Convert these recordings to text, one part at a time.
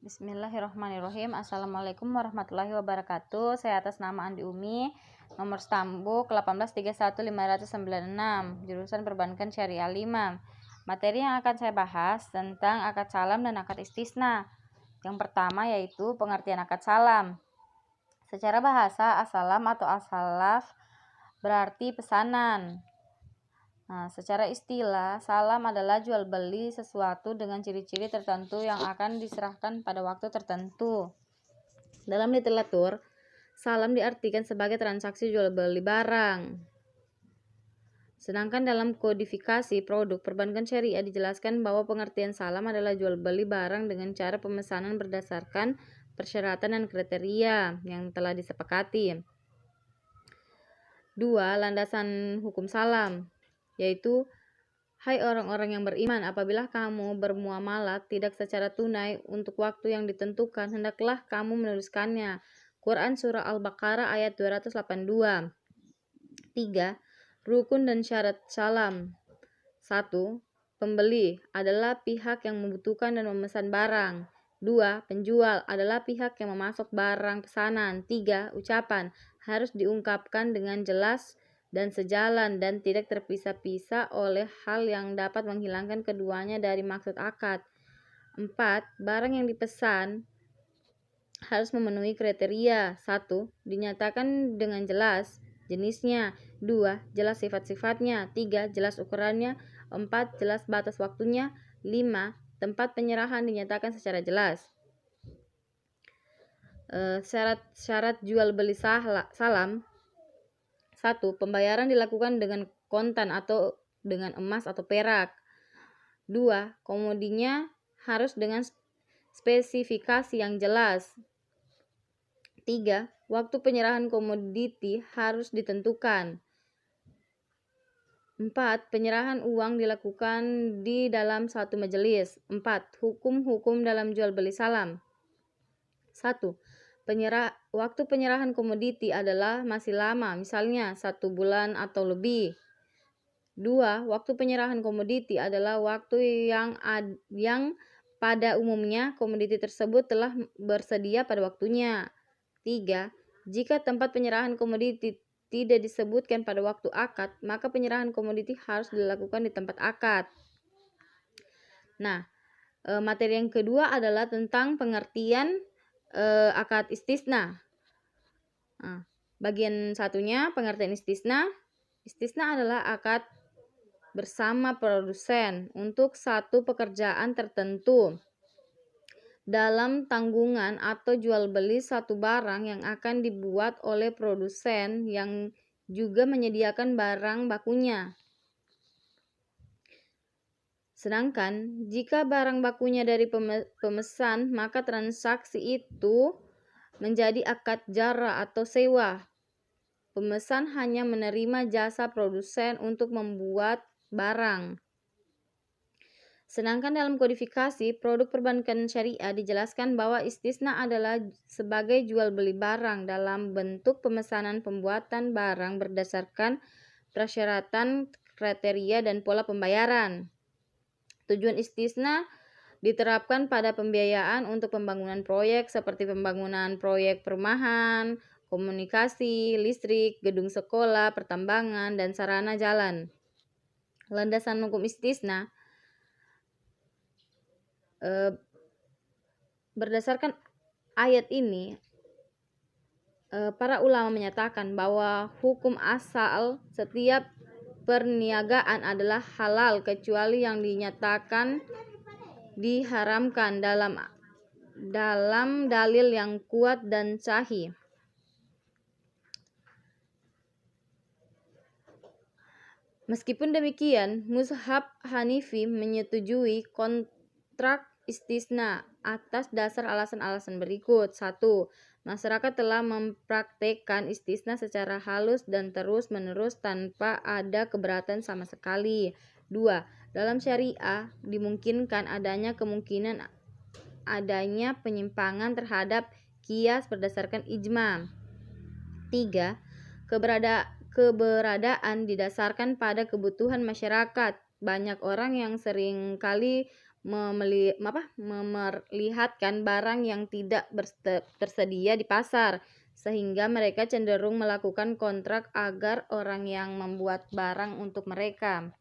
Bismillahirrahmanirrahim. Assalamualaikum warahmatullahi wabarakatuh. Saya atas nama Andi Umi, nomor stambuk 1831596, jurusan Perbankan Syariah 5. Materi yang akan saya bahas tentang akad salam dan akad istisna. Yang pertama yaitu pengertian akad salam. Secara bahasa, as-salam atau as-salaf berarti pesanan. Secara istilah, salam adalah jual beli sesuatu dengan ciri-ciri tertentu yang akan diserahkan pada waktu tertentu. Dalam literatur, salam diartikan sebagai transaksi jual beli barang. Sedangkan dalam kodifikasi produk perbankan syariah dijelaskan bahwa pengertian salam adalah jual beli barang dengan cara pemesanan berdasarkan persyaratan dan kriteria yang telah disepakati. 2. Landasan hukum salam, yaitu, hai orang-orang yang beriman, apabila kamu bermuamalah tidak secara tunai untuk waktu yang ditentukan, hendaklah kamu meneruskannya. Quran Surah Al-Baqarah ayat 282. 3. Rukun dan syarat salam. 1. Pembeli adalah pihak yang membutuhkan dan memesan barang. 2. Penjual adalah pihak yang memasok barang pesanan. 3. Ucapan harus diungkapkan dengan jelas dan sejalan dan tidak terpisah-pisah oleh hal yang dapat menghilangkan keduanya dari maksud akad. 4. Barang yang dipesan harus memenuhi kriteria. 1. Dinyatakan dengan jelas jenisnya. 2. Jelas sifat-sifatnya. 3. Jelas ukurannya. 4. Jelas batas waktunya. 5. Tempat penyerahan dinyatakan secara jelas. Syarat jual beli salam. 1. Pembayaran dilakukan dengan kontan atau dengan emas atau perak. 2. Komodinya harus dengan spesifikasi yang jelas. 3. Waktu penyerahan komoditi harus ditentukan. 4. Penyerahan uang dilakukan di dalam satu majelis. 4. Hukum-hukum dalam jual beli salam. 1. Waktu penyerahan komoditi adalah masih lama, misalnya 1 bulan atau lebih. 2. Waktu penyerahan komoditi adalah waktu yang pada umumnya komoditi tersebut telah bersedia pada waktunya. 3. Jika tempat penyerahan komoditi tidak disebutkan pada waktu akad, maka penyerahan komoditi harus dilakukan di tempat akad. Materi yang kedua adalah tentang pengertian akad istisna. Bagian satunya pengertian istisna. Istisna adalah akad bersama produsen untuk satu pekerjaan tertentu dalam tanggungan atau jual beli satu barang yang akan dibuat oleh produsen yang juga menyediakan barang bakunya. Sedangkan jika barang bakunya dari pemesan, maka transaksi itu menjadi akad jarah atau sewa. Pemesan hanya menerima jasa produsen untuk membuat barang. Sedangkan dalam kodifikasi produk perbankan syariah dijelaskan bahwa istisna adalah sebagai jual beli barang dalam bentuk pemesanan pembuatan barang berdasarkan persyaratan, kriteria, dan pola pembayaran. Tujuan istisna diterapkan pada pembiayaan untuk pembangunan proyek seperti pembangunan proyek perumahan, komunikasi, listrik, gedung sekolah, pertambangan, dan sarana jalan. Landasan hukum istisna berdasarkan ayat ini, para ulama menyatakan bahwa hukum asal setiap perniagaan adalah halal kecuali yang dinyatakan diharamkan dalam dalil yang kuat dan sahih. Meskipun demikian, mazhab Hanafi menyetujui kontrak istisna atas dasar alasan-alasan berikut. 1. Masyarakat telah mempraktekkan istisna secara halus dan terus-menerus tanpa ada keberatan sama sekali. 2. Dalam syariah dimungkinkan adanya kemungkinan adanya penyimpangan terhadap qiyas berdasarkan ijma. 3. Keberadaan didasarkan pada kebutuhan masyarakat. Banyak orang yang sering kali memerlihatkan barang yang tidak tersedia di pasar, sehingga mereka cenderung melakukan kontrak agar orang yang membuat barang untuk mereka.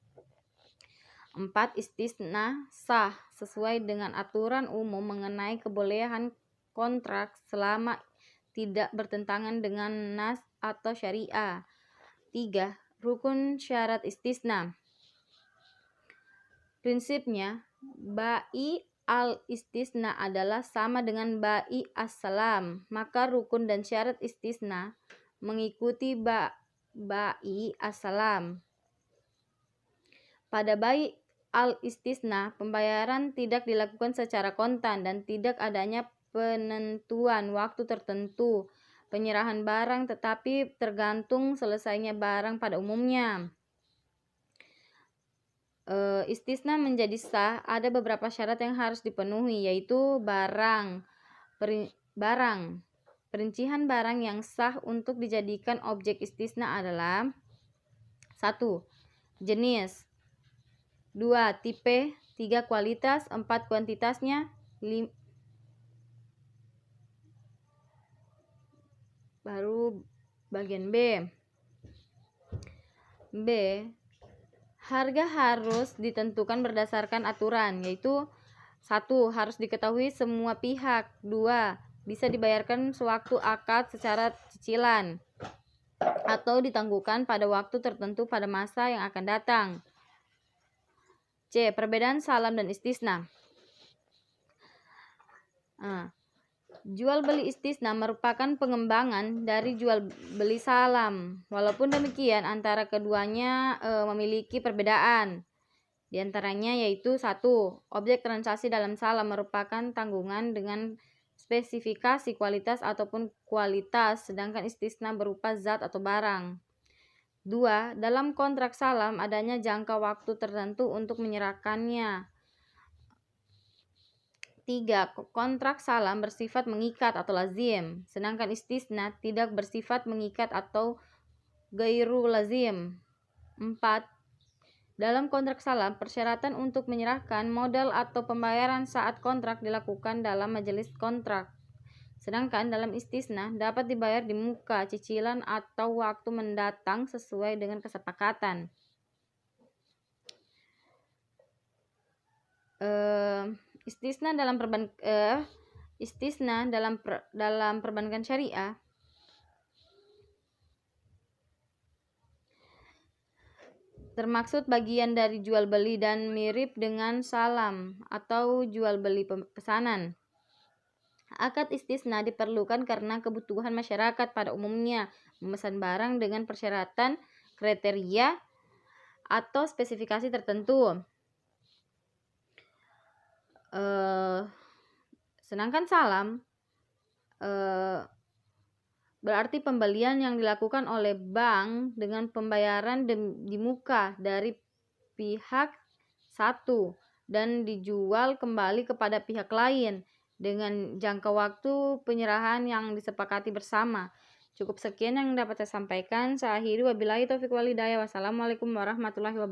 4. Istisna sah sesuai dengan aturan umum mengenai kebolehan kontrak selama tidak bertentangan dengan nas atau syariah. 3. Rukun syarat istisna. Prinsipnya, ba'i al-istisna adalah sama dengan ba'i as-salam, maka rukun dan syarat istisna mengikuti ba'i as-salam. Pada ba'i al-istisna, pembayaran tidak dilakukan secara kontan dan tidak adanya penentuan waktu tertentu penyerahan barang, tetapi tergantung selesainya barang pada umumnya. Istisna menjadi sah, ada beberapa syarat yang harus dipenuhi, yaitu barang. Perincian barang yang sah untuk dijadikan objek istisna adalah: 1. Jenis, 2. Tipe, 3. Kualitas, 4. Kuantitasnya, 5. Baru bagian B. Harga harus ditentukan berdasarkan aturan, yaitu 1. Harus diketahui semua pihak. 2. Bisa dibayarkan sewaktu akad secara cicilan atau ditangguhkan pada waktu tertentu pada masa yang akan datang. C. Perbedaan salam dan istisna. Jual beli istisna merupakan pengembangan dari jual beli salam. Walaupun demikian, antara keduanya memiliki perbedaan. Di antaranya yaitu: 1. Objek transaksi dalam salam merupakan tanggungan dengan spesifikasi kualitas ataupun kualitas, sedangkan istisna berupa zat atau barang. 2. Dalam kontrak salam adanya jangka waktu tertentu untuk menyerahkannya. 3. Kontrak salam bersifat mengikat atau lazim, sedangkan istisna tidak bersifat mengikat atau gairu lazim. 4. Dalam kontrak salam, persyaratan untuk menyerahkan modal atau pembayaran saat kontrak dilakukan dalam majelis kontrak, sedangkan dalam istisna dapat dibayar di muka, cicilan, atau waktu mendatang sesuai dengan kesepakatan. Istisna dalam perbankan syariah termaksud bagian dari jual beli dan mirip dengan salam atau jual beli pesanan. Akad istisna diperlukan karena kebutuhan masyarakat pada umumnya memesan barang dengan persyaratan, kriteria, atau spesifikasi tertentu. Sedangkan salam berarti pembelian yang dilakukan oleh bank dengan pembayaran di muka dari pihak satu dan dijual kembali kepada pihak lain dengan jangka waktu penyerahan yang disepakati bersama. Cukup sekian yang dapat saya sampaikan. Saya akhiri, wabillahi taufiq wal hidayah. Wassalamualaikum warahmatullahi wabarakatuh.